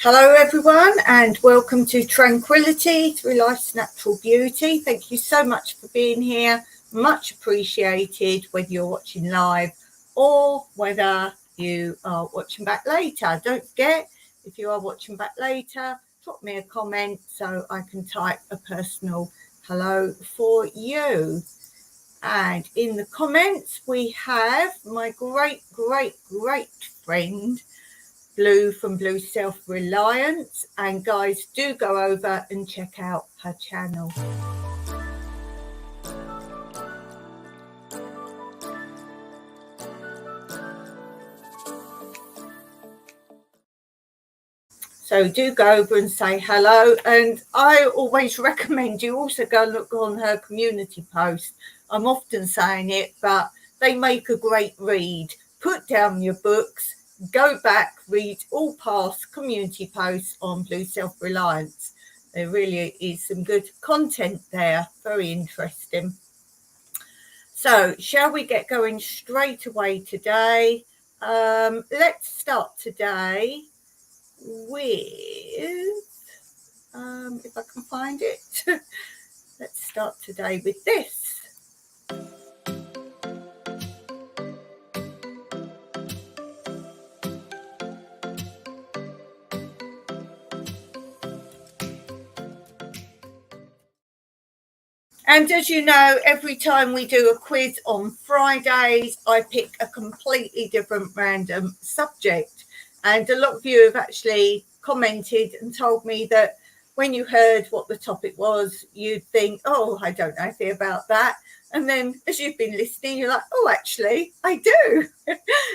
Hello everyone and welcome to Tranquility Through Life's Natural Beauty. Thank you so much for being here. Much appreciated, whether you're watching live or whether you are watching back later. Don't forget, if you are watching back later, drop me a comment so I can type a personal hello for you. And in the comments we have my great friend Blue from Blue Self-Reliance, and guys, do go over and check out her channel. So do go over and say hello, and I always recommend you also go and look on her community post. I'm often saying it, but they make a great read. Put down your books, go back, read all past community posts on Blue Self-Reliance. There really is some good content there, very interesting. So shall we get going straight away today? Let's start today with, if I can find it, let's start today with this. And as you know, every time we do a quiz on Fridays, I pick a completely different random subject. And a lot of you have actually commented and told me that when you heard what the topic was, you'd think, oh, I don't know anything about that. And then as you've been listening, you're like, oh, actually, I do.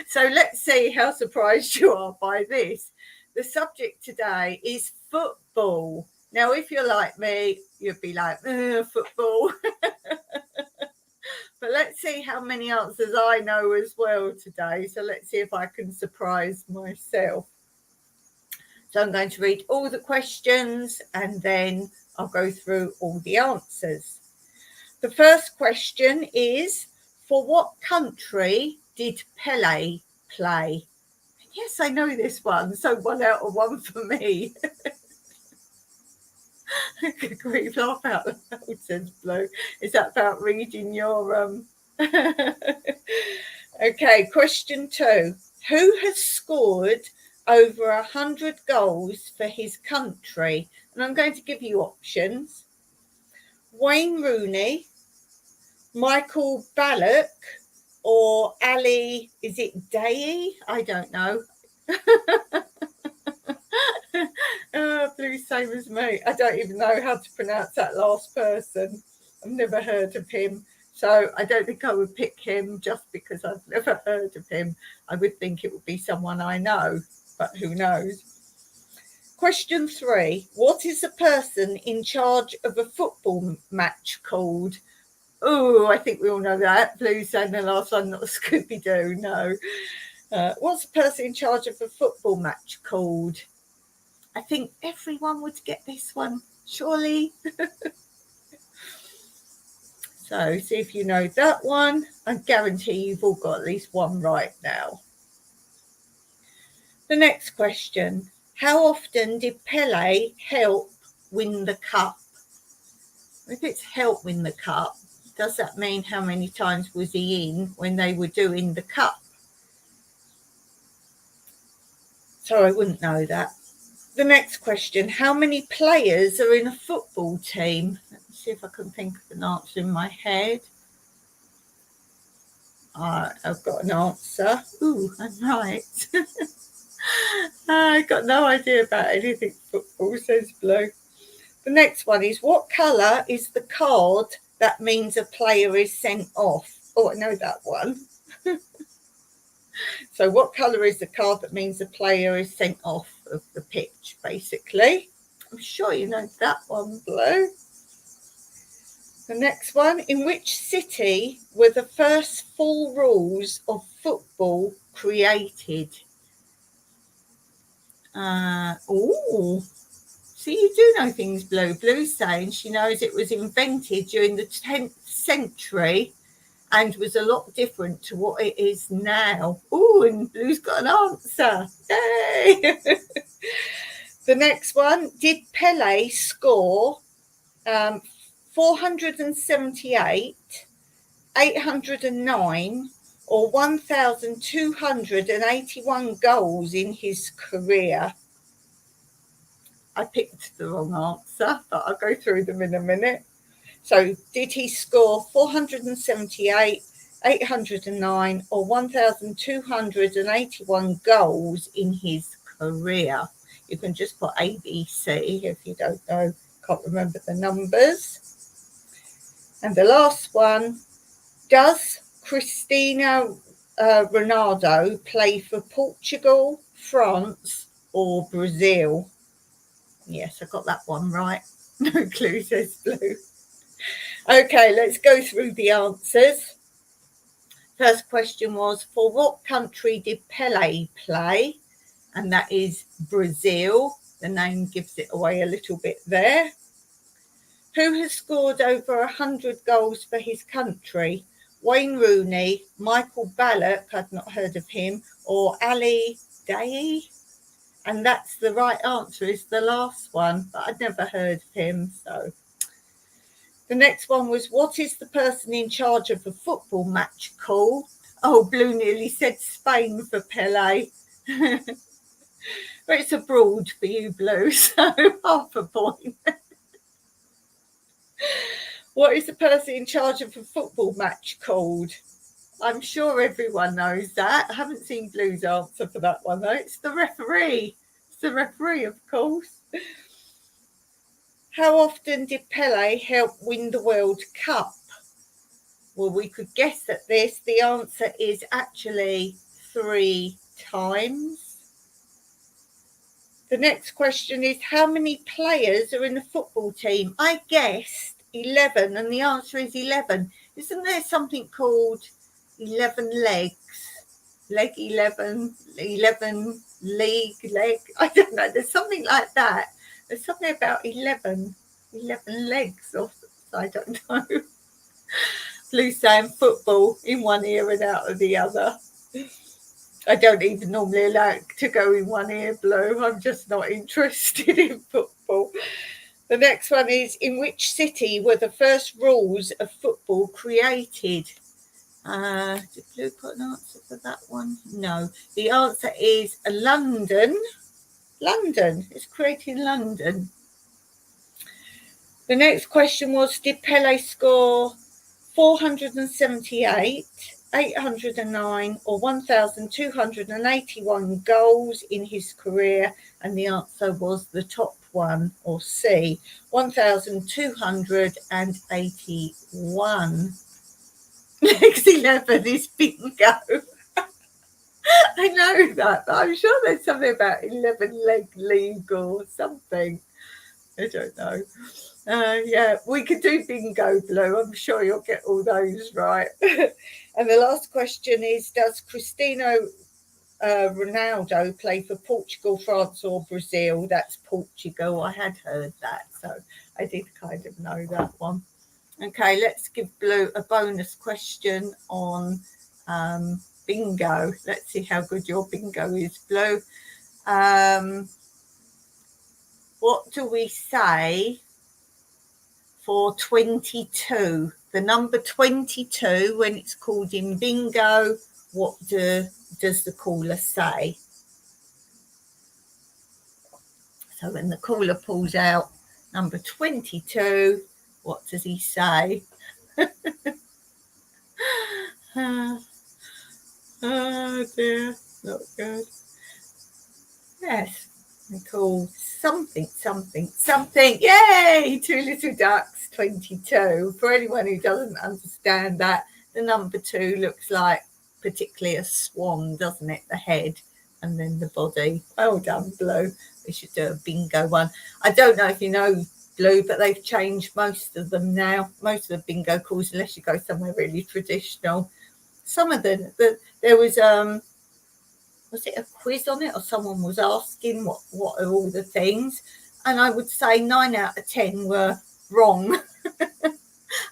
So let's see how surprised you are by this. The subject today is football. Now, if you're like me, you'd be like, football. But let's see how many answers I know as well today. So let's see if I can surprise myself. So I'm going to read all the questions and then I'll go through all the answers. The first question is, for what country did Pele play? Yes, I know this one. So 1 out of 1 for me. Grief, laugh out loud, says Blue. Is that about reading your Okay, question 2. Who has scored over 100 goals for his country? And I'm going to give you options. Wayne Rooney, Michael Ballack, or Ali, is it Day? I don't know. Blue, same as me. I don't even know how to pronounce that last person. I've never heard of him. So I don't think I would pick him just because I've never heard of him. I would think it would be someone I know, but who knows? Question 3. What is the person in charge of a football match called? Oh, I think we all know that. Blue saying the last one, not Scooby-Doo, no. What's the person in charge of a football match called? I think everyone would get this one, surely. So see if you know that one. I guarantee you've all got at least one right now. The next question. How often did Pele help win the cup? If it's help win the cup, does that mean how many times was he in when they were doing the cup? So I wouldn't know that. The next question, how many players are in a football team? Let's see if I can think of an answer in my head. I've got an answer. Ooh, I'm right. I've got no idea about anything football, says Blue. The next one is, what colour is the card that means a player is sent off? Oh, I know that one. So what colour is the card that means a player is sent off of the pitch, basically? I'm sure you know that one, Blue. The next one, in which city were the first full rules of football created? Oh, so you do know things, Blue. Blue's saying she knows it was invented during the 10th century and was a lot different to what it is now. Oh, and Blue's got an answer. Yay! The next one, did Pele score 478, 809 or 1,281 goals in his career? I picked the wrong answer, but I'll go through them in a minute. So did he score 478, 809 or 1,281 goals in his career? You can just put ABC if you don't know, can't remember the numbers. And the last one, does Cristiano Ronaldo play for Portugal, France or Brazil? Yes, I got that one right. No clue, says Blue. Okay, let's go through the answers. First question was, for what country did Pele play? And that is Brazil. The name gives it away a little bit there. Who has scored over 100 goals for his country? Wayne Rooney, Michael Ballack, I'd not heard of him, or Ali Daei? And that's the right answer, is the last one, but I'd never heard of him. So the next one was, what is the person in charge of a football match called? Oh, Blue nearly said Spain for Pele. But it's abroad for you, Blue, so half a point. What is the person in charge of a football match called? I'm sure everyone knows that. I haven't seen Blue's answer for that one, though. It's the referee. It's the referee, of course. How often did Pele help win the World Cup? Well, we could guess at this. The answer is actually 3 times. The next question is, how many players are in a football team? I guessed 11, and the answer is 11. Isn't there something called 11 legs? Leg 11, 11 league, leg. I don't know. There's something like that. There's something about 11 legs, or I don't know. Blue saying football in one ear and out of the other. I don't even normally like to go in one ear, Blue. I'm just not interested in football. The next one is, in which city were the first rules of football created? Did Blue put an answer for that one? No. The answer is London. London. It's created in London. The next question was, did Pele score 478, 809 or 1,281 goals in his career? And the answer was the top one, or C, 1,281. Next 11 is bingo. I know that, but I'm sure there's something about 11-leg league or something. I don't know. Yeah, we could do bingo, Blue. I'm sure you'll get all those right. And the last question is, does Cristiano Ronaldo play for Portugal, France or Brazil? That's Portugal. I had heard that, so I did kind of know that one. Okay, let's give Blue a bonus question on bingo. Let's see how good your bingo is, Blue. What do we say for 22? The number 22, when it's called in bingo, what does the caller say? So when the caller pulls out number 22, what does he say? Oh dear, not good. Yes, we call something. Yay! Two little ducks, 22. For anyone who doesn't understand that, the number 2 looks like particularly a swan, doesn't it? The head and then the body. Well done, Blue. We should do a bingo one. I don't know if you know, Blue, but they've changed most of them now. Most of the bingo calls, unless you go somewhere really traditional. Some of them, there was it a quiz on it, or someone was asking what are all the things, and I would say 9 out of 10 were wrong.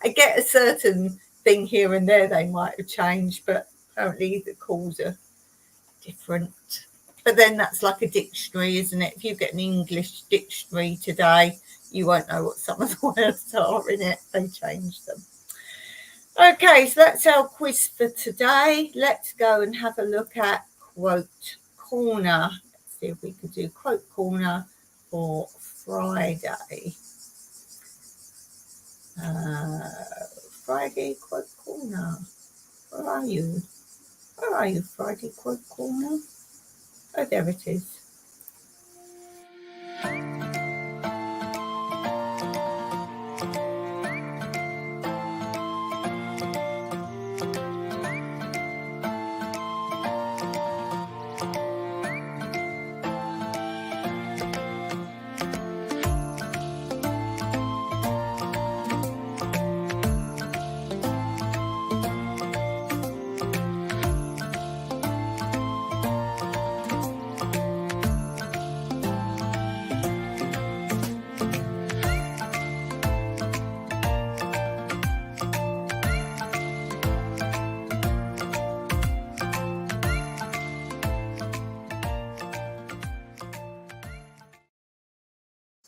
I get a certain thing here and there they might have changed, but apparently the calls are different. But then that's like a dictionary, isn't it? If you get an English dictionary today, you won't know what some of the words are in it. They changed them. Okay, so that's our quiz for today. Let's go and have a look at Quote Corner. Let's see if we could do Quote Corner for Friday. Friday Quote Corner. Where are you? Where are you, Friday Quote Corner? Oh, there it is.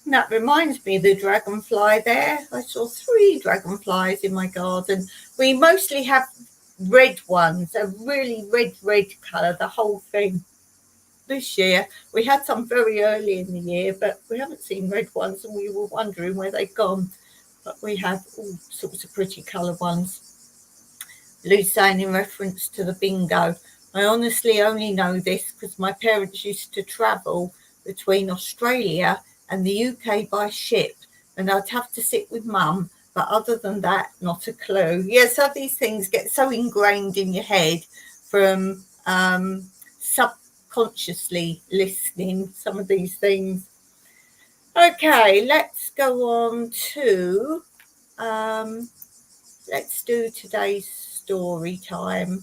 That reminds me of the dragonfly there. I saw 3 dragonflies in my garden. We mostly have red ones, a really red colour, the whole thing. This year, we had some very early in the year, but we haven't seen red ones and we were wondering where they've gone. But we have all sorts of pretty colour ones. Lou's saying in reference to the bingo, I honestly only know this because my parents used to travel between Australia and the UK by ship, and I'd have to sit with Mum, but other than that, not a clue. Yes, so these things get so ingrained in your head from subconsciously listening some of these things. Okay, let's go on to let's do today's story time.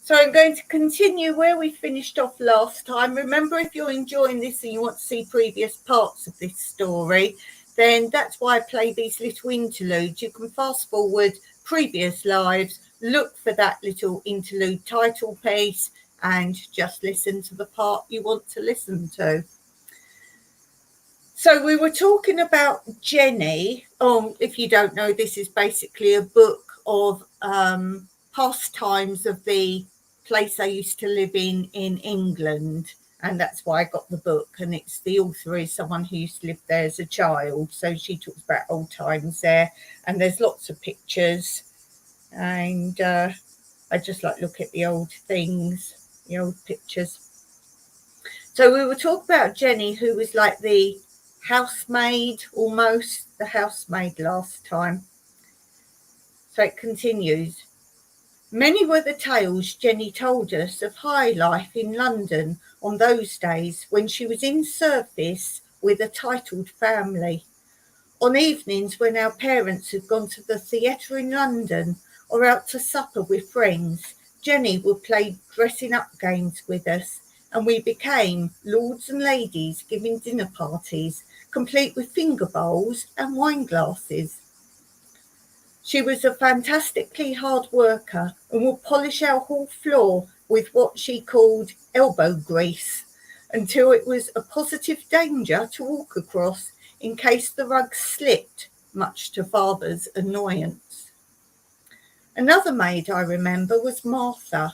So I'm going to continue where we finished off last time. Remember, if you're enjoying this and you want to see previous parts of this story, then that's why I play these little interludes. You can fast forward previous lives, look for that little interlude title piece, and just listen to the part you want to listen to. So we were talking about Jenny. Oh, if you don't know, this is basically a book of pastimes of the place I used to live in England, and that's why I got the book. And it's the author is someone who used to live there as a child, so she talks about old times there, and there's lots of pictures, and I just like look at the old things, the old pictures. So we were talking about Jenny, who was like the housemaid, almost the housemaid last time. So it continues. Many were the tales Jenny told us of high life in London on those days when she was in service with a titled family. On evenings when our parents had gone to the theatre in London or out to supper with friends, Jenny would play dressing up games with us, and we became lords and ladies giving dinner parties, complete with finger bowls and wine glasses. She was a fantastically hard worker and would polish our hall floor with what she called elbow grease until it was a positive danger to walk across in case the rug slipped, much to Father's annoyance. Another maid I remember was Martha,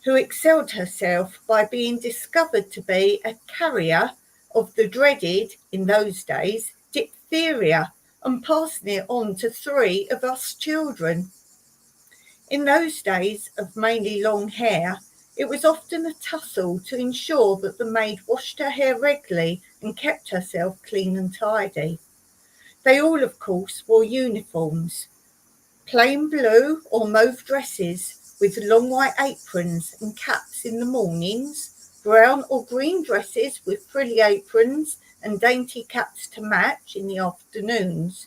who excelled herself by being discovered to be a carrier of the dreaded, in those days, diphtheria, and passing it on to 3 of us children. In those days of mainly long hair, it was often a tussle to ensure that the maid washed her hair regularly and kept herself clean and tidy. They all, of course, wore uniforms, plain blue or mauve dresses with long white aprons and caps in the mornings, brown or green dresses with frilly aprons and dainty caps to match in the afternoons.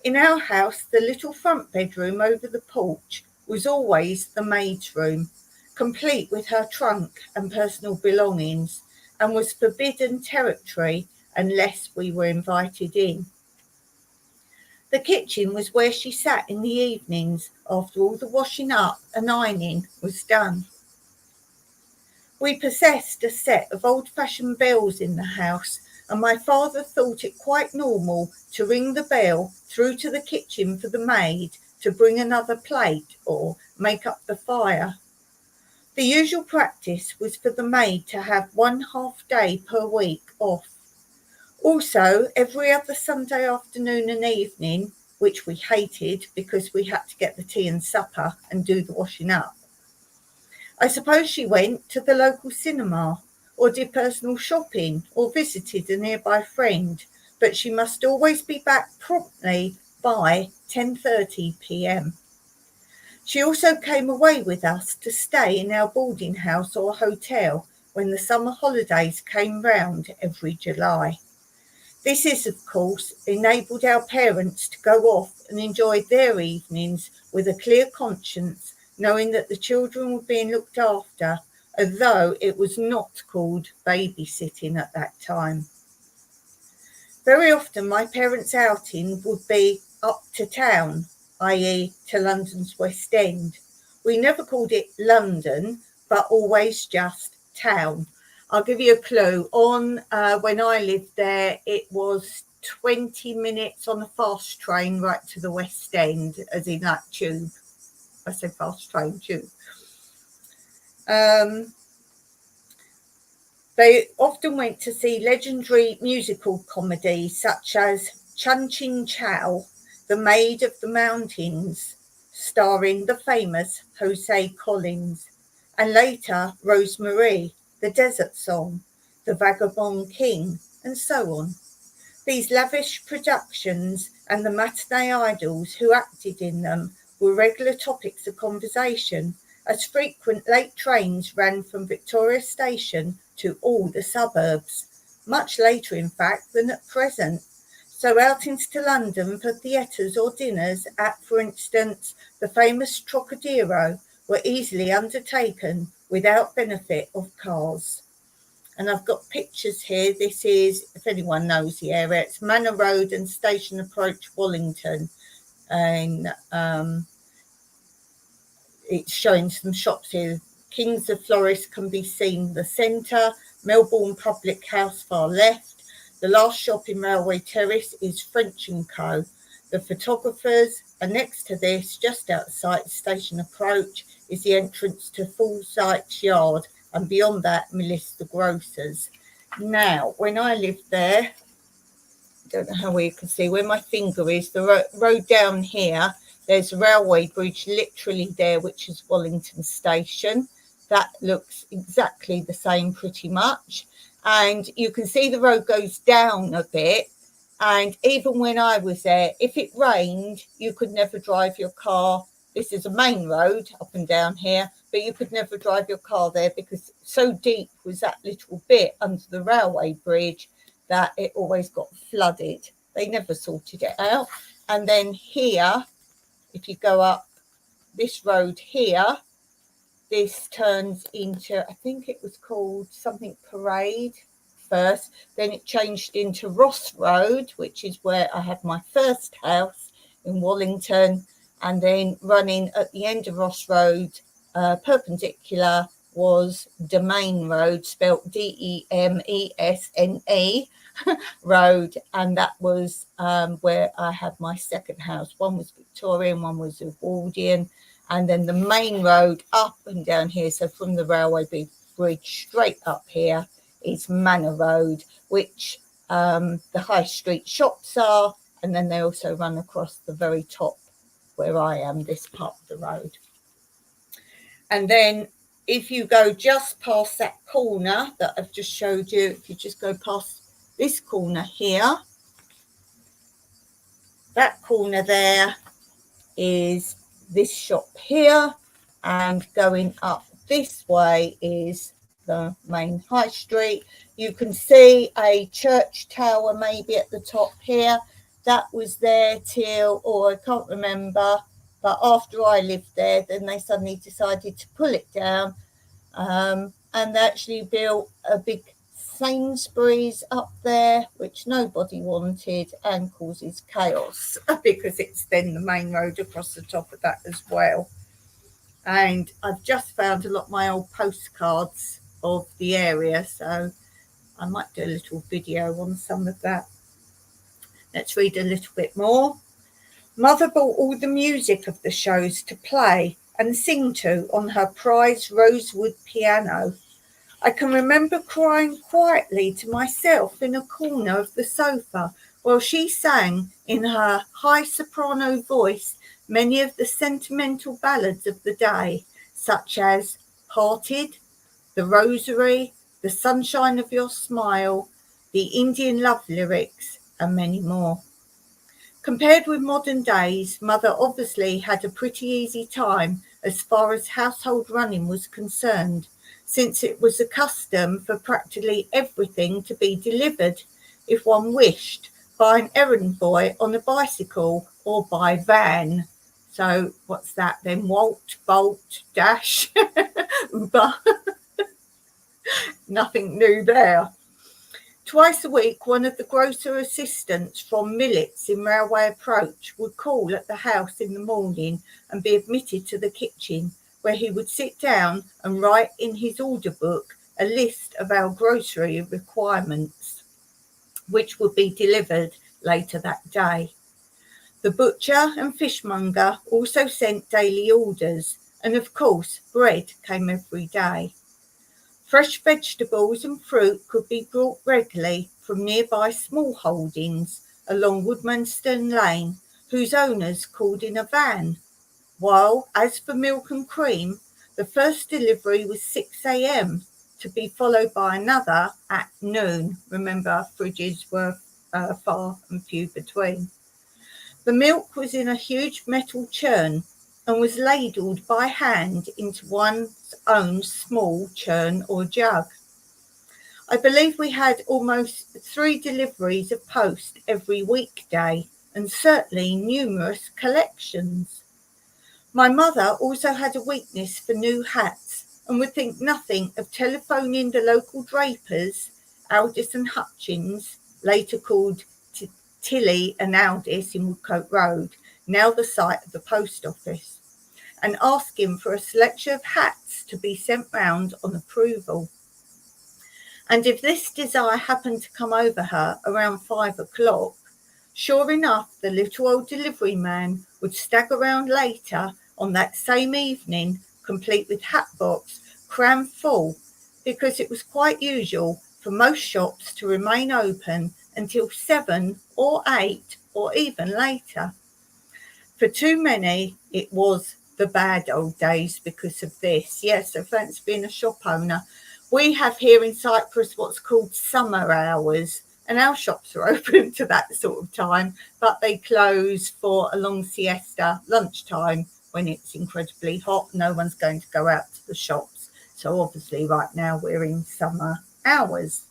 In our house, the little front bedroom over the porch was always the maid's room, complete with her trunk and personal belongings, and was forbidden territory unless we were invited in. The kitchen was where she sat in the evenings after all the washing up and ironing was done. We possessed a set of old-fashioned bells in the house, and my father thought it quite normal to ring the bell through to the kitchen for the maid to bring another plate or make up the fire. The usual practice was for the maid to have 1/2 day per week off. Also, every other Sunday afternoon and evening, which we hated because we had to get the tea and supper and do the washing up, I suppose she went to the local cinema or did personal shopping or visited a nearby friend, but she must always be back promptly by 10:30 p.m. She also came away with us to stay in our boarding house or hotel when the summer holidays came round every July. This is, of course, enabled our parents to go off and enjoy their evenings with a clear conscience, knowing that the children were being looked after, although it was not called babysitting at that time. Very often my parents' outing would be up to town, i.e. to London's West End. We never called it London, but always just town. I'll give you a clue. When I lived there, it was 20 minutes on a fast train right to the West End, as in that tube. I said fast train, tube. They often went to see legendary musical comedies such as Chun Chin Chow, The Maid of the Mountains, starring the famous Jose Collins, and later Rosemarie, The Desert Song, The Vagabond King, and so on. These lavish productions and the matinee idols who acted in them were regular topics of conversation, as frequent late trains ran from Victoria Station to all the suburbs, much later in fact than at present. So outings to London for theatres or dinners at, for instance, the famous Trocadero were easily undertaken without benefit of cars. And I've got pictures here. This is, if anyone knows the area, it's Manor Road and Station Approach, Wallington. And it's showing some shops here. Kings of Florist can be seen the centre, Melbourne Public House far left. The last shop in Railway Terrace is French & Co. The photographers are next to this, just outside Station Approach, is the entrance to Forsyth's Yard, and beyond that, Melissa Grocers. Now, when I lived there, I don't know how well you can see where my finger is, the road down here, there's a railway bridge literally there, which is Wallington Station. That looks exactly the same pretty much. And you can see the road goes down a bit. And even when I was there, if it rained, you could never drive your car. This is a main road up and down here, but you could never drive your car there because so deep was that little bit under the railway bridge that it always got flooded. They never sorted it out. And then here, if you go up this road here, this turns into, I think it was called something Parade first. Then it changed into Ross Road, which is where I had my first house in Wallington. And then running at the end of Ross Road, perpendicular, was Domain Road, spelt Demesne Road, and that was where I had my second house. One was Victorian, one was Edwardian, and then the main road up and down here, so from the railway bridge straight up here, is Manor Road, which the high street shops are, and then they also run across the very top where I am, this part of the road. And then if you go just past that corner that I've just showed you, if you just go past this corner here, that corner there is this shop here, and going up this way is the main high street. You can see a church tower maybe at the top here, that was there till, I can't remember, but after I lived there, then they suddenly decided to pull it down, and they actually built a big Sainsbury's up there, which nobody wanted and causes chaos because it's then the main road across the top of that as well. And I've just found a lot of my old postcards of the area, so I might do a little video on some of that. Let's read a little bit more. Mother bought all the music of the shows to play and sing to on her prized rosewood piano. I can remember crying quietly to myself in a corner of the sofa while she sang in her high soprano voice many of the sentimental ballads of the day, such as Parted, The Rosary, The Sunshine of Your Smile, the Indian Love Lyrics, and many more. Compared with modern days, Mother obviously had a pretty easy time as far as household running was concerned, since it was a custom for practically everything to be delivered, if one wished, by an errand boy on a bicycle or by van. So what's that then? Wolt, Bolt, Dash, Uber. Nothing new there. Twice a week, one of the grocer assistants from Millets in Railway Approach would call at the house in the morning and be admitted to the kitchen, where he would sit down and write in his order book a list of our grocery requirements, which would be delivered later that day. The butcher and fishmonger also sent daily orders, and of course, bread came every day. Fresh vegetables and fruit could be brought regularly from nearby small holdings along Woodmanston Lane, whose owners called in a van, while as for milk and cream, the first delivery was 6 a.m, to be followed by another at noon. Remember, fridges were far and few between. The milk was in a huge metal churn and was ladled by hand into one's own small churn or jug. I believe we had almost 3 deliveries of post every weekday, and certainly numerous collections. My mother also had a weakness for new hats and would think nothing of telephoning the local drapers, Aldis and Hutchins, later called Tilly and Aldis in Woodcote Road, now the site of the post office, and asking for a selection of hats to be sent round on approval. And if this desire happened to come over her around 5 o'clock, sure enough, the little old delivery man would stagger round later on that same evening, complete with hat box crammed full, because it was quite usual for most shops to remain open until 7 or 8 or even later. For too many, it was the bad old days because of this. Yes, so fancy being a shop owner. We have here in Cyprus what's called summer hours, and our shops are open to that sort of time, but they close for a long siesta lunchtime when it's incredibly hot. No one's going to go out to the shops. So obviously right now we're in summer hours.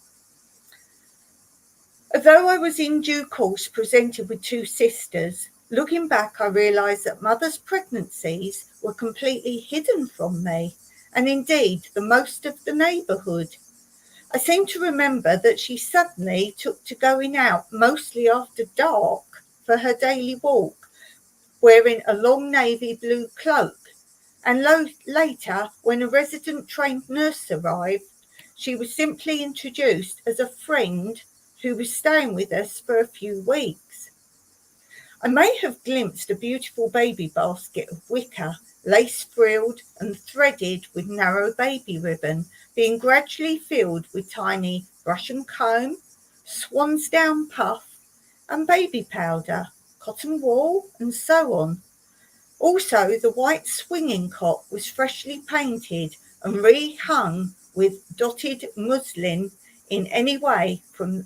Although I was in due course presented with 2 sisters, looking back I realised that Mother's pregnancies were completely hidden from me, and indeed the most of the neighbourhood. I seem to remember that she suddenly took to going out mostly after dark for her daily walk, wearing a long navy blue cloak, and later, when a resident trained nurse arrived, she was simply introduced as a friend who was staying with us for a few weeks. I may have glimpsed a beautiful baby basket of wicker, lace-frilled and threaded with narrow baby ribbon, being gradually filled with tiny brush and comb, swan's down puff, and baby powder, cotton wool, and so on. Also, the white swinging cot was freshly painted and rehung with dotted muslin in any way and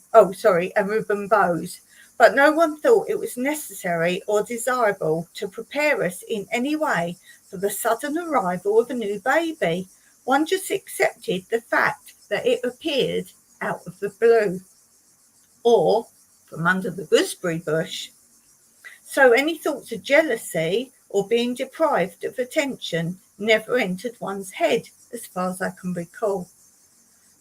ribbon bows. But no one thought it was necessary or desirable to prepare us in any way for the sudden arrival of a new baby. One just accepted the fact that it appeared out of the blue, or from under the gooseberry bush, So any thoughts of jealousy or being deprived of attention never entered one's head, as far as I can recall.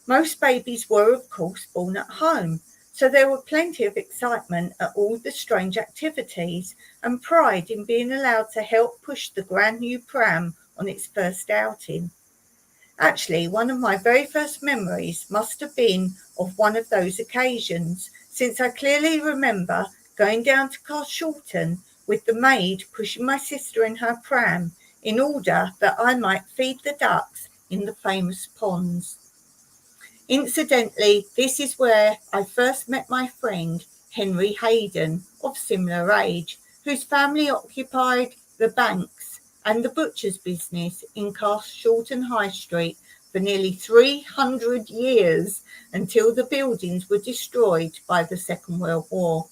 Most babies were, of course, born at home, so there were plenty of excitement at all the strange activities and pride in being allowed to help push the brand new pram on its first outing. Actually, one of my very first memories must have been of one of those occasions, since I clearly remember going down to Carshalton with the maid pushing my sister in her pram in order that I might feed the ducks in the famous ponds. Incidentally, this is where I first met my friend Henry Hayden, of similar age, whose family occupied the banks and the butcher's business in Carshalton High Street for nearly 300 years until the buildings were destroyed by the Second World War.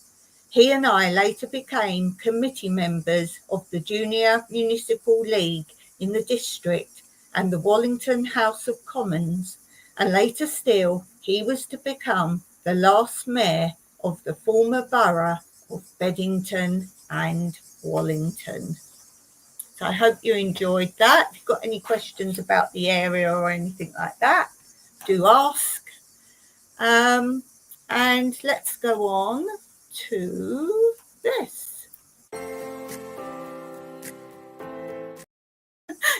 He and I later became committee members of the Junior Municipal League in the district and the Wallington House of Commons, and later still he was to become the last mayor of the former borough of Beddington and Wallington. So I hope you enjoyed that. If you've got any questions about the area or anything like that, do ask. And let's go on to this.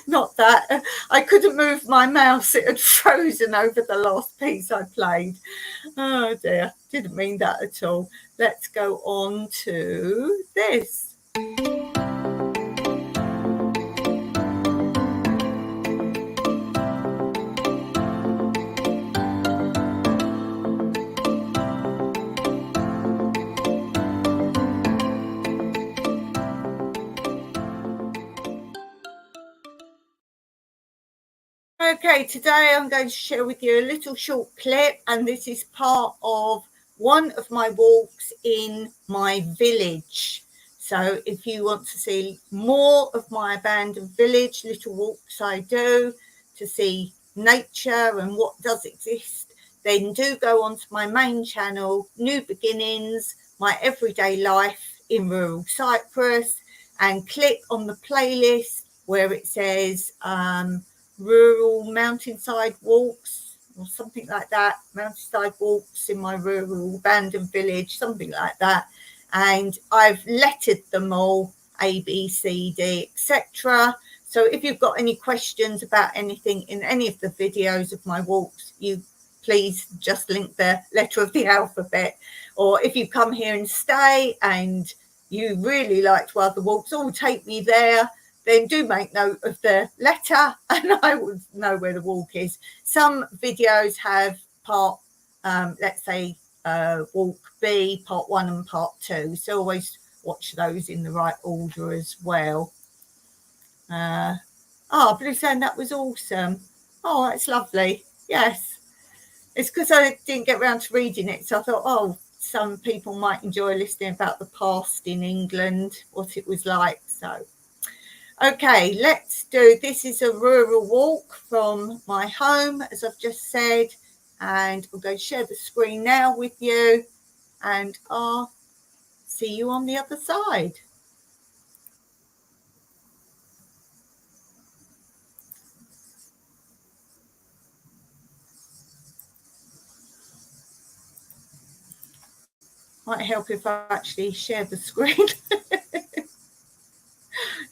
Not that. I couldn't move my mouse. It had frozen over the last piece I played. Oh dear. Didn't mean that at all. Let's go on to this. Okay, today I'm going to share with you a little short clip, and this is part of one of my walks in my village. So if you want to see more of my abandoned village, little walks I do to see nature and what does exist, then do go onto my main channel, New Beginnings, my everyday life in rural Cyprus, and click on the playlist where it says rural mountainside walks or something like that, mountainside walks in my rural abandoned village, something like that. And I've lettered them all A, B, C, D, etc. So if you've got any questions about anything in any of the videos of my walks, you please just link the letter of the alphabet. Or if you come here and stay and you really liked one of the walks, or take me there, then do make note of the letter and I will know where the walk is. Some videos have part, let's say, walk B, part 1 and part 2. So always watch those in the right order as well. Blue Sand, that was awesome. Oh, that's lovely. Yes. It's because I didn't get around to reading it. So I thought, some people might enjoy listening about the past in England, what it was like. So okay, let's do, this is a rural walk from my home, as I've just said, and I'm going to share the screen now with you, and I'll see you on the other side. Might help if I actually share the screen.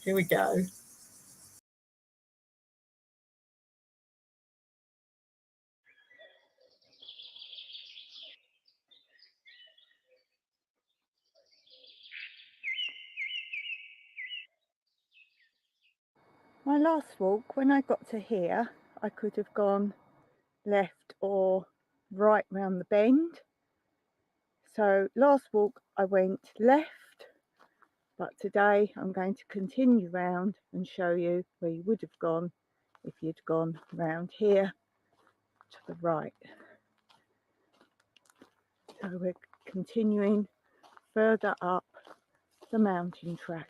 Here we go. My last walk, when I got to here, I could have gone left or right round the bend. So last walk I went left, but today I'm going to continue round and show you where you would have gone if you'd gone round here to the right. So we're continuing further up the mountain track.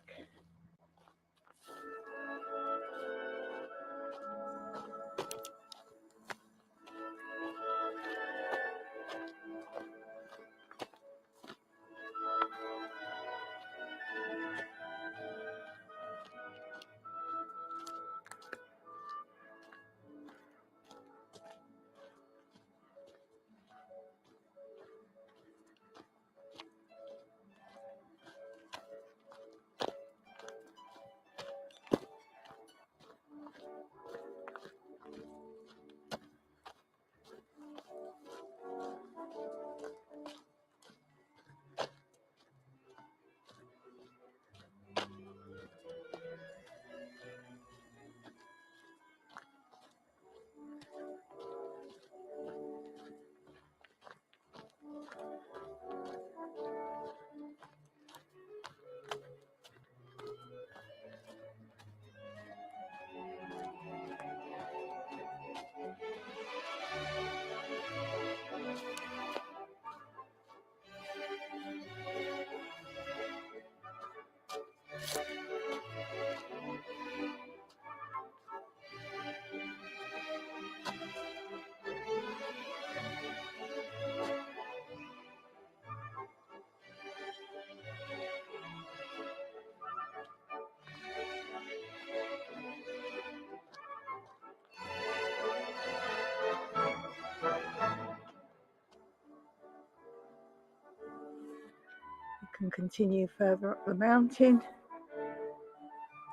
can continue further up the mountain,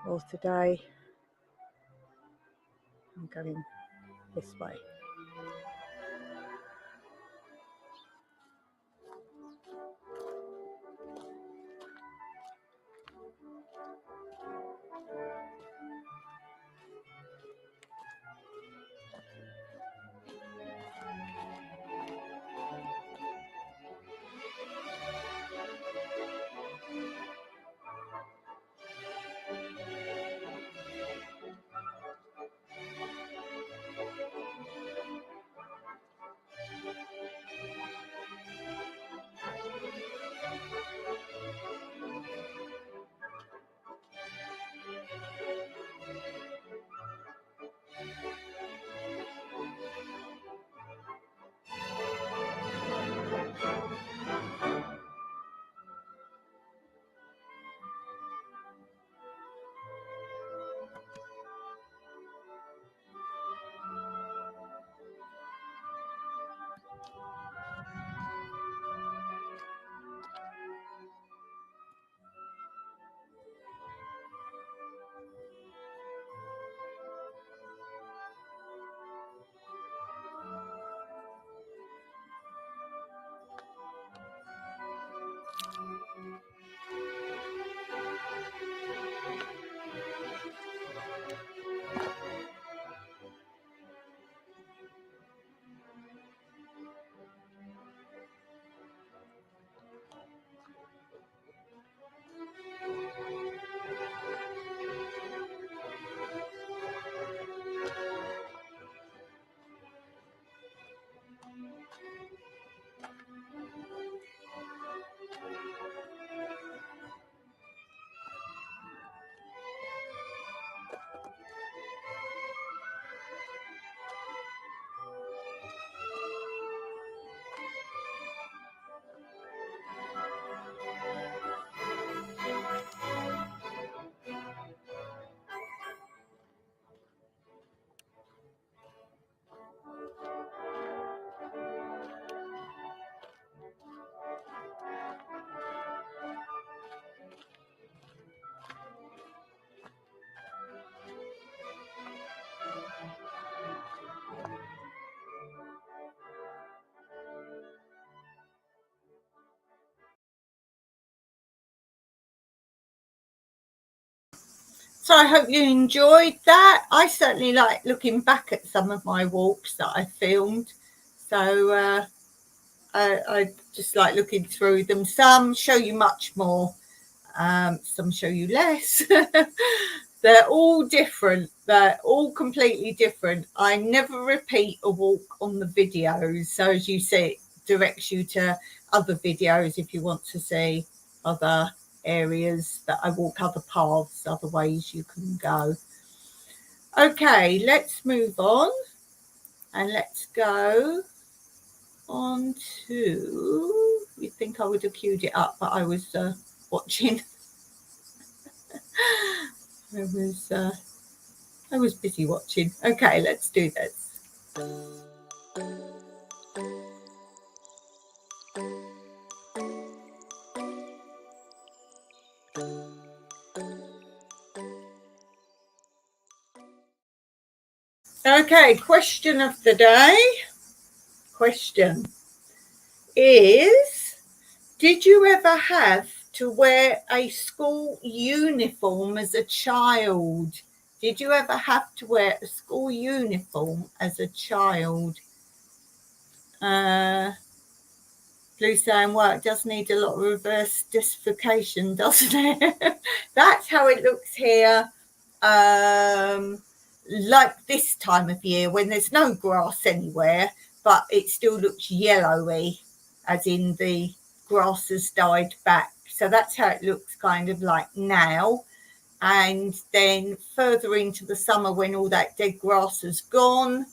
or today I'm going this way. So I hope you enjoyed that. I certainly like looking back at some of my walks that I filmed. So I just like looking through them. Some show you much more, some show you less. They're all different. They're all completely different. I never repeat a walk on the videos. So as you see, it directs you to other videos if you want to see other areas that I walk, other paths, other ways you can go. Okay, let's move on and let's go on to, you'd think I would have queued it up, but I was watching. I was busy watching. Okay, let's do this. Okay, question of the day. Question is, did you ever have to wear a school uniform as a child? Did you ever have to wear a school uniform as a child? Blue saying, well, it does need a lot of reverse dislocation, doesn't it? That's how it looks here. Like this time of year when there's no grass anywhere, but it still looks yellowy, as in the grass has died back. So that's how it looks kind of like now. And then further into the summer when all that dead grass has gone,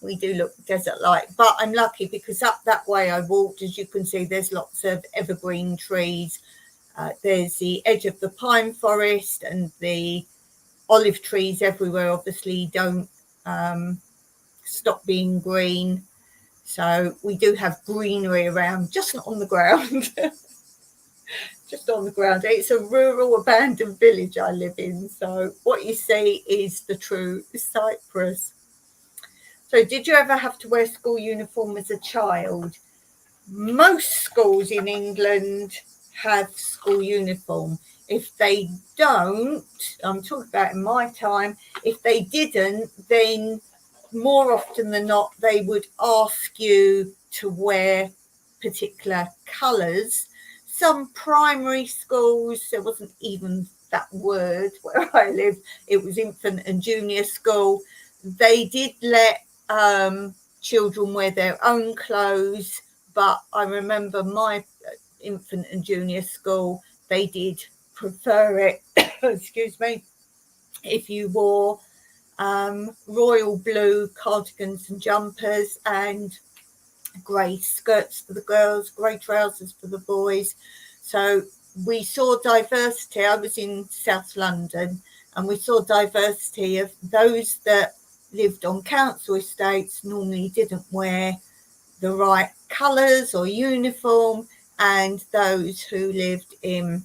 we do look desert-like. But I'm lucky because up that way I walked, as you can see, there's lots of evergreen trees. There's the edge of the pine forest, and the olive trees everywhere obviously don't stop being green. So we do have greenery around, just not on the ground. just on the ground. It's a rural abandoned village I live in. So what you see is the true Cyprus. So did you ever have to wear school uniform as a child? Most schools in England have school uniform. If they don't, I'm talking about in my time, if they didn't, then more often than not, they would ask you to wear particular colours. Some primary schools, there wasn't even that word where I live, it was infant and junior school. They did let children wear their own clothes, but I remember my infant and junior school, they did prefer it, excuse me, if you wore royal blue cardigans and jumpers and grey skirts for the girls, grey trousers for the boys. So we saw diversity. I was in South London, and we saw diversity of those that lived on council estates normally didn't wear the right colours or uniform, and those who lived in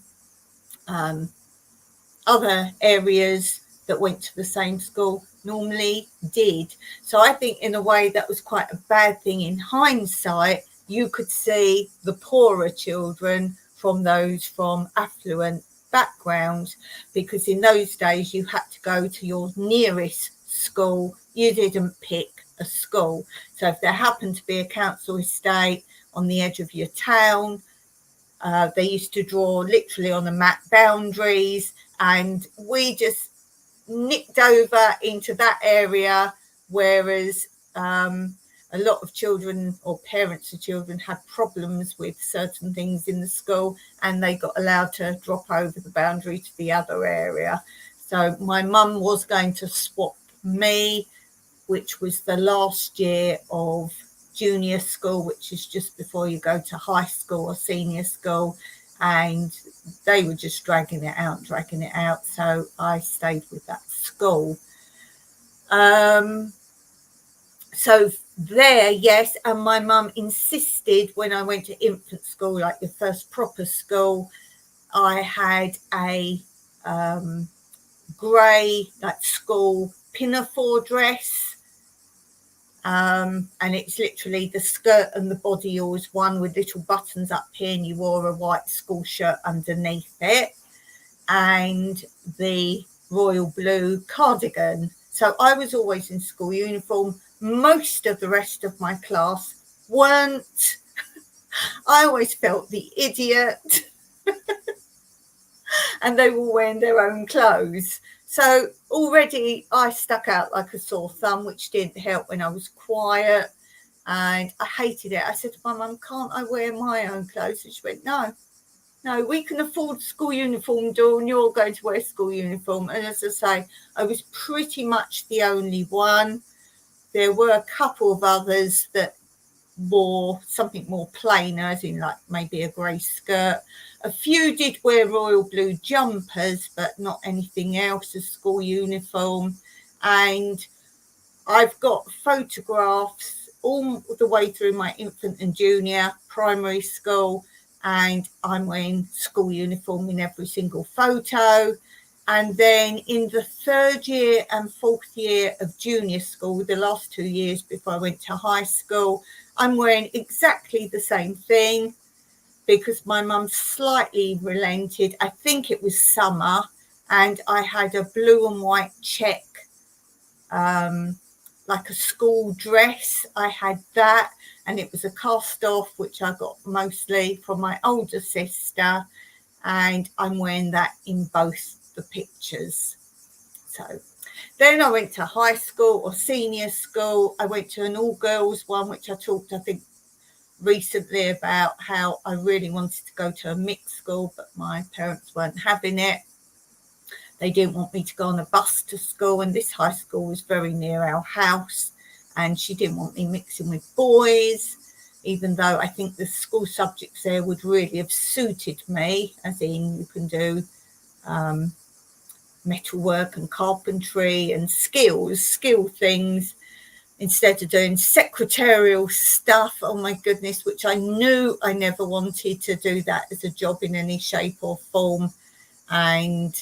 other areas that went to the same school normally did. So I think in a way that was quite a bad thing. In hindsight, you could see the poorer children from those from affluent backgrounds, because in those days you had to go to your nearest school. You didn't pick a school. So if there happened to be a council estate on the edge of your town, they used to draw literally on the map boundaries, and we just nipped over into that area, whereas a lot of children or parents of children had problems with certain things in the school, and they got allowed to drop over the boundary to the other area. So my mum was going to swap me, which was the last year of junior school, which is just before you go to high school or senior school, and they were just dragging it out. So I stayed with that school. So there, yes, and my mum insisted when I went to infant school, like the first proper school, I had a grey, like school pinafore dress. And it's literally the skirt and the body always one with little buttons up here, and you wore a white school shirt underneath it, and the royal blue cardigan. So I was always in school uniform. Most of the rest of my class weren't. I always felt the idiot. And they were wearing their own clothes. So already I stuck out like a sore thumb, which didn't help when I was quiet, and I hated it. I said to my mum, can't I wear my own clothes? And she went, no, we can afford school uniform, Dawn, you're going to wear school uniform. And as I say, I was pretty much the only one. There were a couple of others that wore something more plainer, as in like maybe a grey skirt. A few did wear royal blue jumpers, but not anything else as school uniform. And I've got photographs all the way through my infant and junior primary school, and I'm wearing school uniform in every single photo. And then in the third year and fourth year of junior school, the last 2 years before I went to high school, I'm wearing exactly the same thing, because my mum slightly relented. I think it was summer, and I had a blue and white check, like a school dress. I had that, and it was a cast off, which I got mostly from my older sister, and I'm wearing that in both the pictures. So then I went to high school or senior school. I went to an all-girls one, which I talked, I think, recently about how I really wanted to go to a mixed school, but my parents weren't having it. They didn't want me to go on a bus to school, and this high school was very near our house, and she didn't want me mixing with boys, even though I think the school subjects there would really have suited me, as in you can do metalwork and carpentry and skill things. instead of doing secretarial stuff. Oh my goodness, which I knew I never wanted to do that as a job in any shape or form. And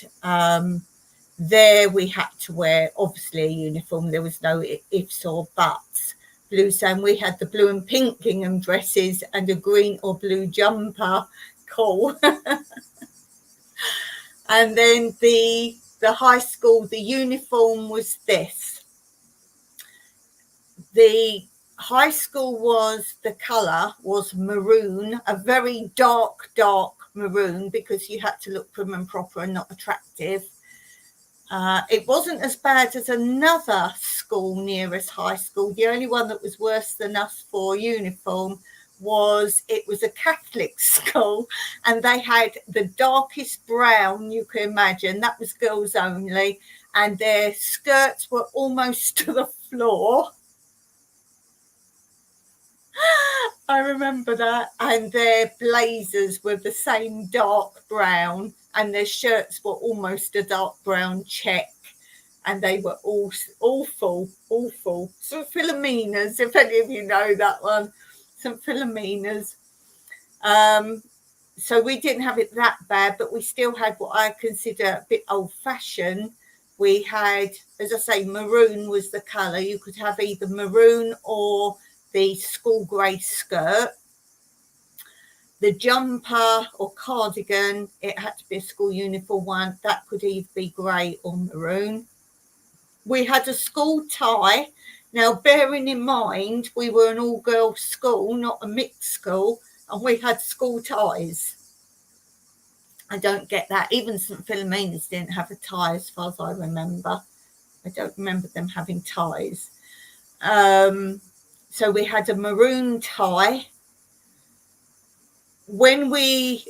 there we had to wear, obviously, a uniform. There was no ifs or buts. Blue Sand, we had the blue and pink gingham dresses and a green or blue jumper. Cool. And then the high school, the uniform was this. The high school was, the colour was maroon, a very dark maroon, because you had to look prim and proper and not attractive. It wasn't as bad as another school near us, high school. The only one that was worse than us for uniform was, it was a Catholic school, and they had the darkest brown you can imagine. That was girls only, and their skirts were almost to the floor. I remember that. And their blazers were the same dark brown, and their shirts were almost a dark brown check, and they were all awful. St. Philomena's, if any of you know that one. St. Philomena's. So we didn't have it that bad, but we still had what I consider a bit old-fashioned. We had, as I say, maroon was the colour. You could have either maroon or the school grey skirt. The jumper or cardigan, it had to be a school uniform one. That could either be grey or maroon. We had a school tie. Now, bearing in mind, we were an all-girls school, not a mixed school, and we had school ties. I don't get that. Even St. Philomena's didn't have a tie, as far as I remember. I don't remember them having ties. So we had a maroon tie. When we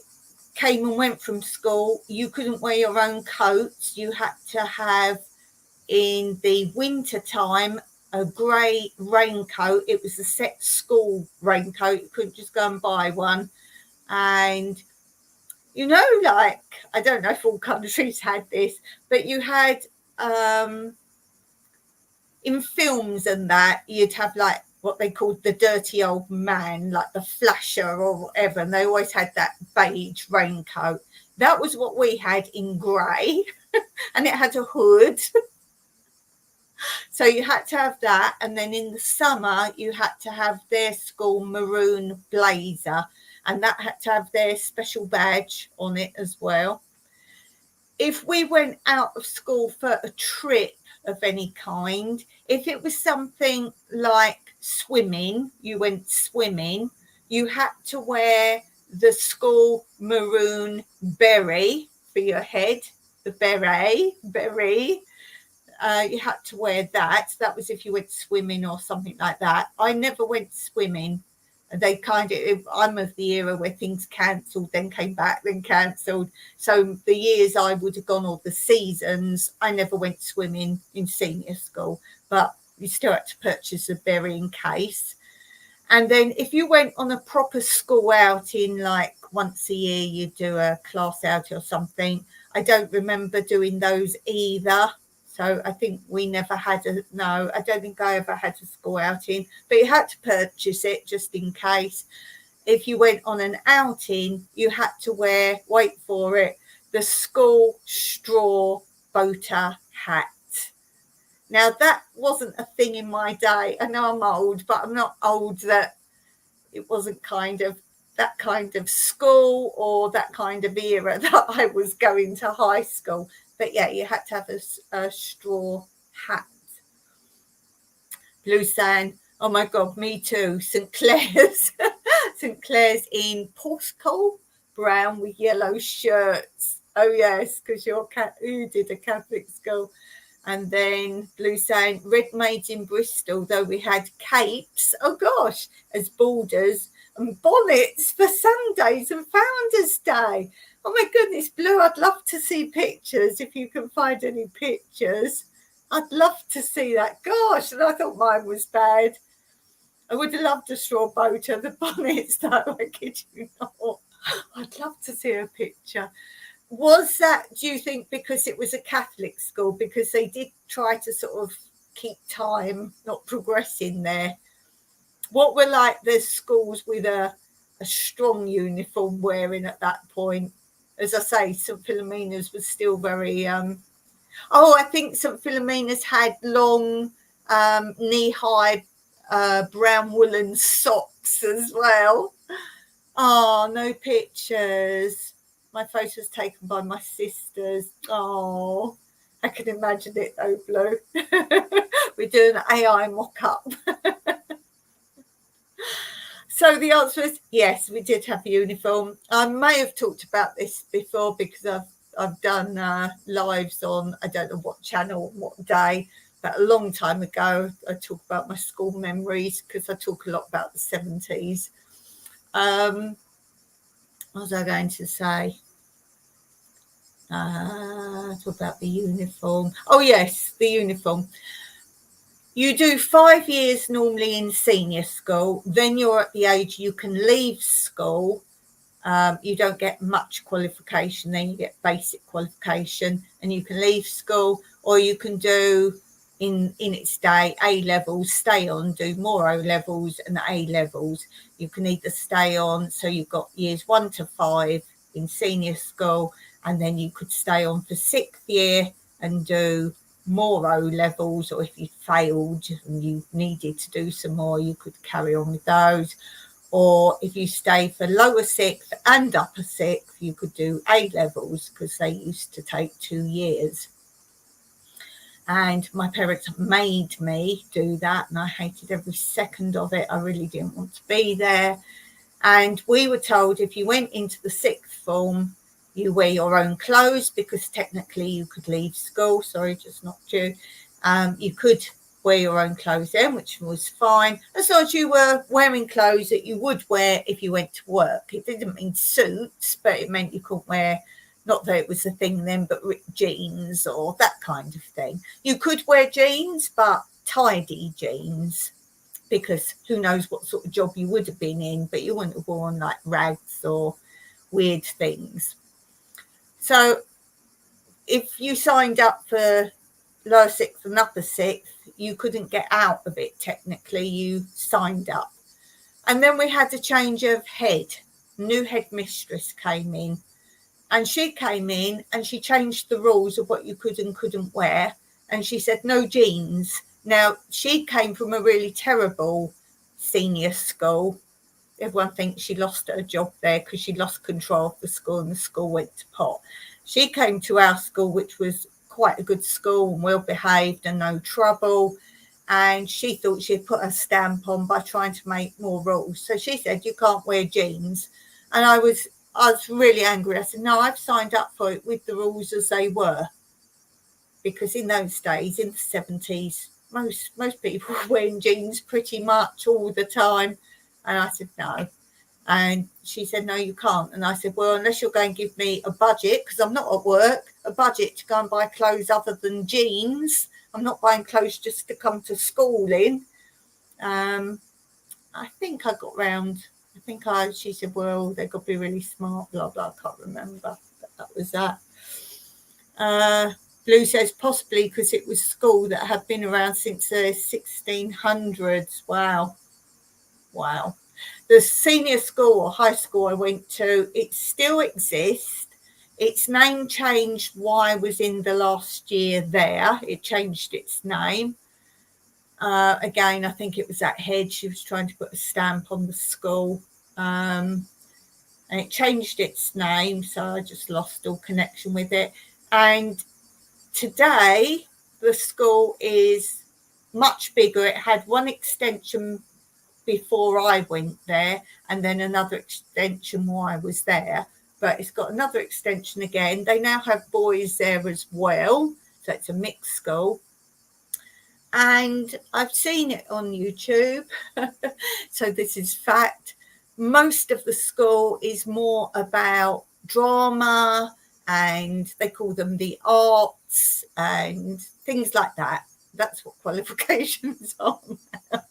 came and went from school, you couldn't wear your own coats. You had to have, in the winter time, a grey raincoat. It was a set school raincoat. You couldn't just go and buy one. And, you know, like, I don't know if all countries had this, but you had, in films and that, you'd have like what they called the dirty old man, like the flasher or whatever, and they always had that beige raincoat. That was what we had in grey, and it had a hood. So you had to have that. And then in the summer, you had to have their school maroon blazer, and that had to have their special badge on it as well. If we went out of school for a trip of any kind, if it was something like swimming, you went swimming, you had to wear the school maroon beret for your head, the beret. You had to wear that. That was if you went swimming or something like that. I never went swimming. They kind of, I'm of the era where things cancelled, then came back, then cancelled. So the years I would have gone, or the seasons, I never went swimming in senior school, but you still had to purchase a beret in case. And then if you went on a proper school outing, like once a year, you'd do a class outing or something. I don't remember doing those either. So I think we never had I don't think I ever had a school outing, but you had to purchase it just in case. If you went on an outing, you had to wear, wait for it, the school straw boater hat. Now, that wasn't a thing in my day. I know I'm old, but I'm not old that it wasn't kind of that kind of school or that kind of era that I was going to high school. But yeah, you had to have a straw hat. Blue Sand. Oh my God, me too. St. Clair's. St. Clair's in Porthcawl, brown with yellow shirts. Oh yes, because you did a Catholic school. And then Blue Sand, Red Maids in Bristol, though we had capes, oh gosh, as borders, and bonnets for Sundays and Founders Day. Oh my goodness, Blue, I'd love to see pictures if you can find any pictures. I'd love to see that. Gosh, and I thought mine was bad. I would have loved a straw boater, the bonnets, though, I kid you not. I'd love to see a picture. Was that, do you think, because it was a Catholic school, because they did try to sort of keep time, not progressing there. What were like the schools with a strong uniform wearing at that point? As I say, St Philomena's was still very I think St Philomena's had long knee-high brown woolen socks as well. Oh, no pictures. My photo was taken by my sisters. Oh, I can imagine it though, Blue. We're doing an AI mock-up. So the answer is yes, we did have a uniform. I may have talked about this before because I've done lives on, I don't know what channel, what day, but a long time ago. I talk about my school memories because I talk a lot about the 70s. What was I going to say? Talk about the uniform. Oh yes, the uniform. You do 5 years normally in senior school, then you're at the age you can leave school. You don't get much qualification, then you get basic qualification and you can leave school, or you can do in its day A levels, stay on, do more O levels and A levels. You can either stay on, so you've got years 1 to 5 in senior school, and then you could stay on for 6th year and do more O levels, or if you failed and you needed to do some more, you could carry on with those. Or if you stay for lower 6th and upper 6th, you could do A levels because they used to take 2 years. And my parents made me do that, and I hated every second of it. I really didn't want to be there. And we were told if you went into the 6th form, you wear your own clothes, because technically you could leave school. Sorry, just knocked you. You could wear your own clothes then, which was fine, as long as you were wearing clothes that you would wear if you went to work. It didn't mean suits, but it meant you couldn't wear, not that it was a thing then, but jeans or that kind of thing. You could wear jeans, but tidy jeans, because who knows what sort of job you would have been in, but you wouldn't have worn like rags or weird things. So if you signed up for lower 6th and upper 6th, you couldn't get out of it technically. You signed up. And then we had a change of head. New headmistress came in, and she came in and she changed the rules of what you could and couldn't wear. And she said no jeans. Now, she came from a really terrible senior school. Everyone thinks she lost her job there because she lost control of the school and the school went to pot. She came to our school, which was quite a good school and well behaved and no trouble. And she thought she'd put her stamp on by trying to make more rules. So she said, you can't wear jeans. And I was really angry. I said, no, I've signed up for it with the rules as they were. Because in those days, in the 70s, most people were wearing jeans pretty much all the time. And I said, no. And she said, no, you can't. And I said, well, unless you're going to give me a budget, because I'm not at work, a budget to go and buy clothes other than jeans. I'm not buying clothes just to come to school in. I think I got round. She said, well, they've got to be really smart, blah, blah. I can't remember. But that was that. Blue says possibly because it was school that had been around since the 1600s. Wow. The senior school or high school I went to, it still exists. Its name changed while I was in the last year there. It changed its name. Again, I think it was that head. She was trying to put a stamp on the school. And it changed its name, so I just lost all connection with it. And today, the school is much bigger. It had one extension before I went there, and then another extension while I was there. But it's got another extension again. They now have boys there as well, so it's a mixed school. And I've seen it on YouTube, so this is fact. Most of the school is more about drama, and they call them the arts and things like that. That's what qualifications are now.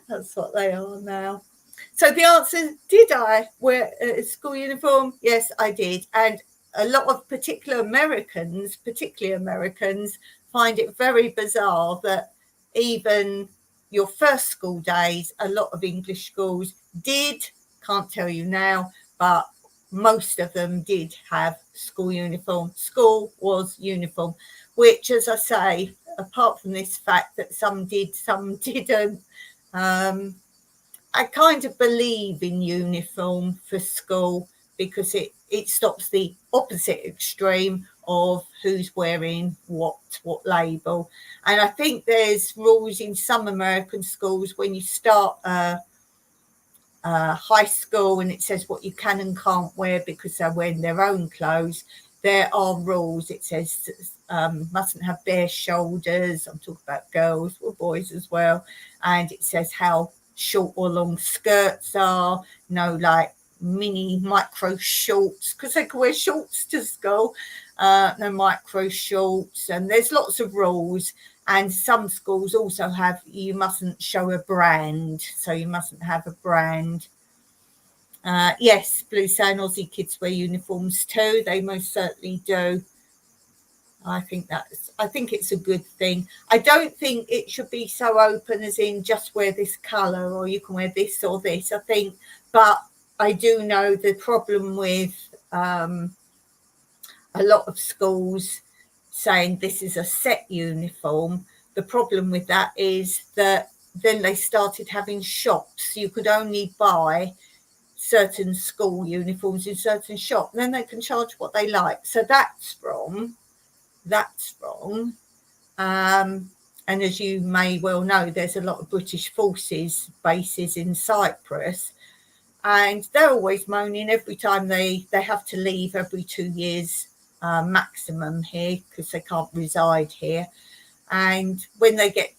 That's what they are now. So the answer, did I wear a school uniform? Yes, I did. And a lot of particularly Americans, find it very bizarre that even your first school days, a lot of English schools did, can't tell you now, but most of them did have school uniform. School was uniform, which, as I say, apart from this fact that some did, some didn't, I kind of believe in uniform for school because it stops the opposite extreme of who's wearing what label. And I think there's rules in some American schools when you start high school and it says what you can and can't wear because they're wearing their own clothes. There are rules. It says mustn't have bare shoulders. I'm talking about girls or boys as well. And it says how short or long skirts are, no like mini micro shorts because they can wear shorts to school, no micro shorts, and there's lots of rules. And some schools also have you mustn't show a brand, so you mustn't have a brand. Yes, Blue saying Aussie kids wear uniforms too. They most certainly do. I think it's a good thing. I don't think it should be so open as in just wear this colour or you can wear this or this. I think, but I do know the problem with a lot of schools saying this is a set uniform. The problem with that is that then they started having shops. You could only buy certain school uniforms in certain shops. Then they can charge what they like. So that's wrong. That's wrong. And as you may well know, there's a lot of British forces bases in Cyprus. And they're always moaning every time they have to leave every 2 years maximum here because they can't reside here. And when they get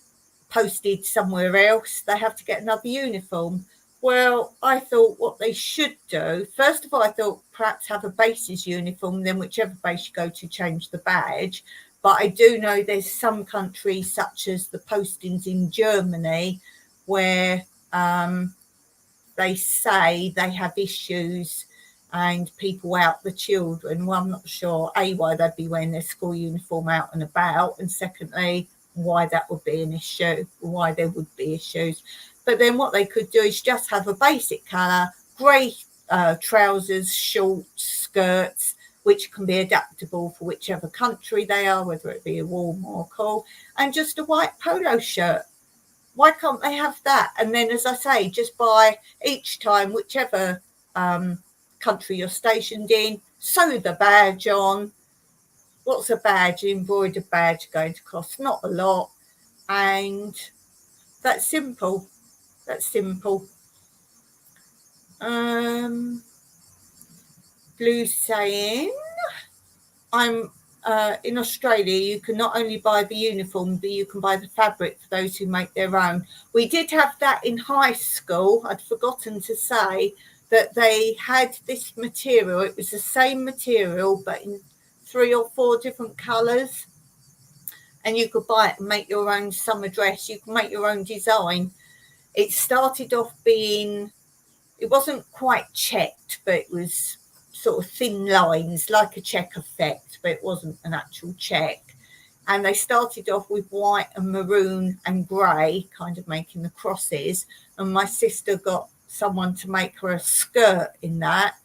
posted somewhere else, they have to get another uniform. Well, I thought what they should do, first of all, I thought perhaps have a base's uniform, then whichever base you go to, change the badge. But I do know there's some countries, such as the postings in Germany, where they say they have issues and people out the children. Well, I'm not sure, A, why they'd be wearing their school uniform out and about, and secondly, why that would be an issue, why there would be issues. But then what they could do is just have a basic colour, grey trousers, shorts, skirts, which can be adaptable for whichever country they are, whether it be a warm or cold, and just a white polo shirt. Why can't they have that? And then, as I say, just buy each time, whichever country you're stationed in, sew the badge on. What's a badge, embroidered badge going to cost? Not a lot. And that's simple. That's simple. Blue saying, I'm in Australia, you can not only buy the uniform, but you can buy the fabric for those who make their own. We did have that in high school. I'd forgotten to say that they had this material. It was the same material, but in 3 or 4 different colours. And you could buy it and make your own summer dress. You can make your own design. It started off being, it wasn't quite checked, but it was sort of thin lines, like a check effect, but it wasn't an actual check. And they started off with white and maroon and grey, kind of making the crosses. And my sister got someone to make her a skirt in that.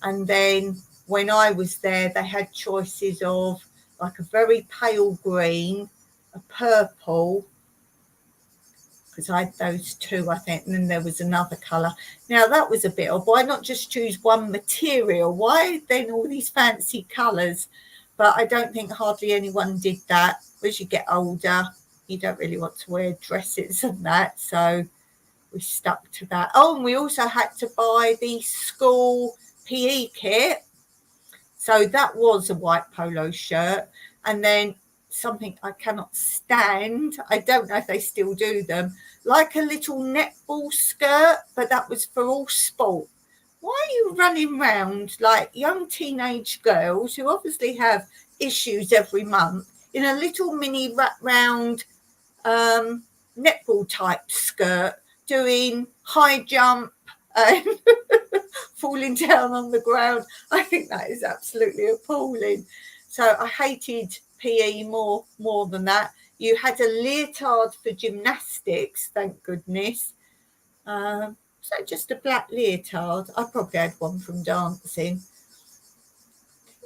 And then when I was there, they had choices of like a very pale green, a purple, because I had those 2, I think, and then there was another colour. Now, that was a bit of, why not just choose one material? Why then all these fancy colours? But I don't think hardly anyone did that. As you get older, you don't really want to wear dresses and that, so we stuck to that. Oh, and we also had to buy the school PE kit. So that was a white polo shirt. And then something I cannot stand, I don't know if they still do them, like a little netball skirt, but that was for all sport. Why are you running around like young teenage girls who obviously have issues every month in a little mini wrap round netball type skirt, doing high jump and falling down on the ground? I think that is absolutely appalling. So I hated PE more than that. You had a leotard for gymnastics, thank goodness. So just a black leotard. I probably had one from dancing.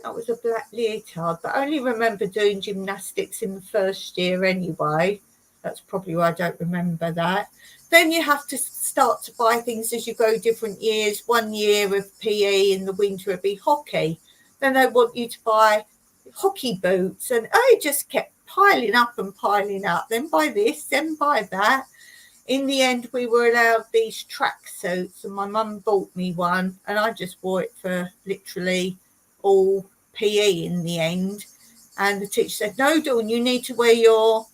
That was a black leotard, but I only remember doing gymnastics in the first year anyway. That's probably why I don't remember that. Then you have to start to buy things as you go different years. 1 year of PE, in the winter it'd be hockey. Then they want you to buy hockey boots, and I just kept piling up and piling up. Then buy this, then buy that. In the end, we were allowed these tracksuits, and my mum bought me one, and I just wore it for literally all PE in the end. And the teacher said, no, Dawn, you need to wear your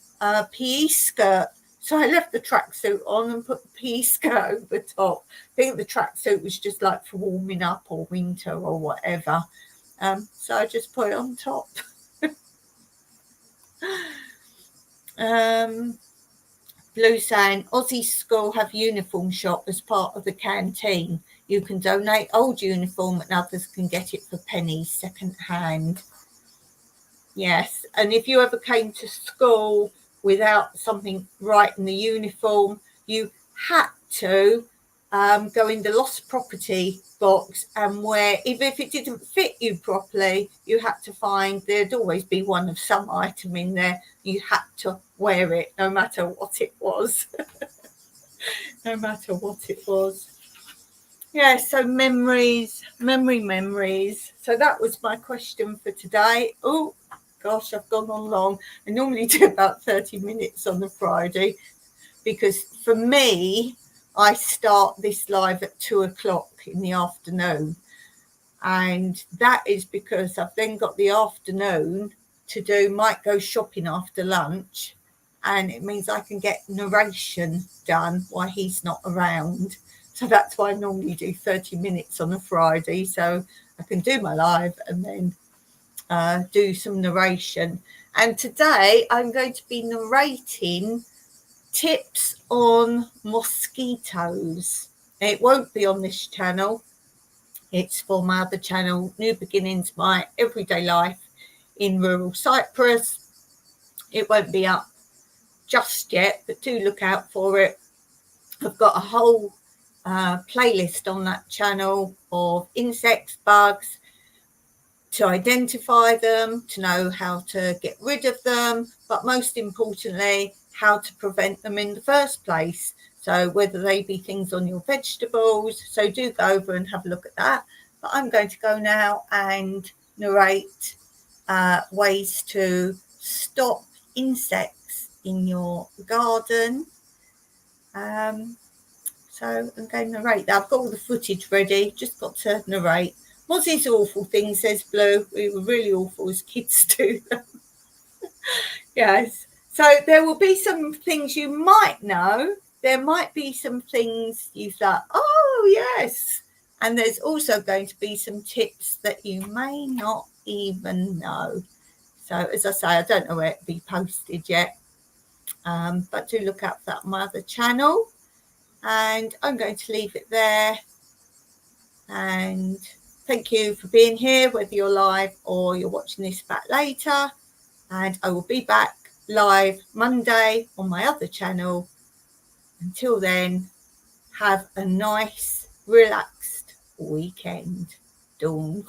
PE skirt. So I left the tracksuit on and put the PE skirt over the top. I think the tracksuit was just like for warming up or winter or whatever. So I just put it on top. Blue saying, Aussie school have uniform shop as part of the canteen. You can donate old uniform and others can get it for pennies second hand. Yes, and if you ever came to school without something right in the uniform, you had to go in the lost property box, and where even if it didn't fit you properly, you had to find, there'd always be one of some item in there. You had to wear it no matter what it was. No matter what it was. Yeah, so memories. So that was my question for today. Oh gosh, I've gone on long. I normally do about 30 minutes on a Friday, because for me, I start this live at 2:00 in the afternoon. And that is because I've then got the afternoon to do, might go shopping after lunch. And it means I can get narration done while he's not around. So that's why I normally do 30 minutes on a Friday. So I can do my live and then do some narration. And today I'm going to be narrating tips on mosquitoes. It won't be on this channel. It's for my other channel, New Beginnings, My Everyday Life in Rural Cyprus. It won't be up just yet, but do look out for it. I've got a whole playlist on that channel of insects, bugs, to identify them, to know how to get rid of them, but most importantly, how to prevent them in the first place. So whether they be things on your vegetables, so do go over and have a look at that. But I'm going to go now and narrate ways to stop insects in your garden. So I'm going to narrate that. I've got all the footage ready, just got to narrate. What's this awful thing, says Blue. We were really awful as kids do them. Yes. So there will be some things you might know. There might be some things you thought, oh, yes. And there's also going to be some tips that you may not even know. So as I say, I don't know where it'll be posted yet. But do look out for that on my other channel. And I'm going to leave it there. And thank you for being here, whether you're live or you're watching this back later. And I will be back live Monday on my other channel. Until then, have a nice, relaxed weekend. Dawn.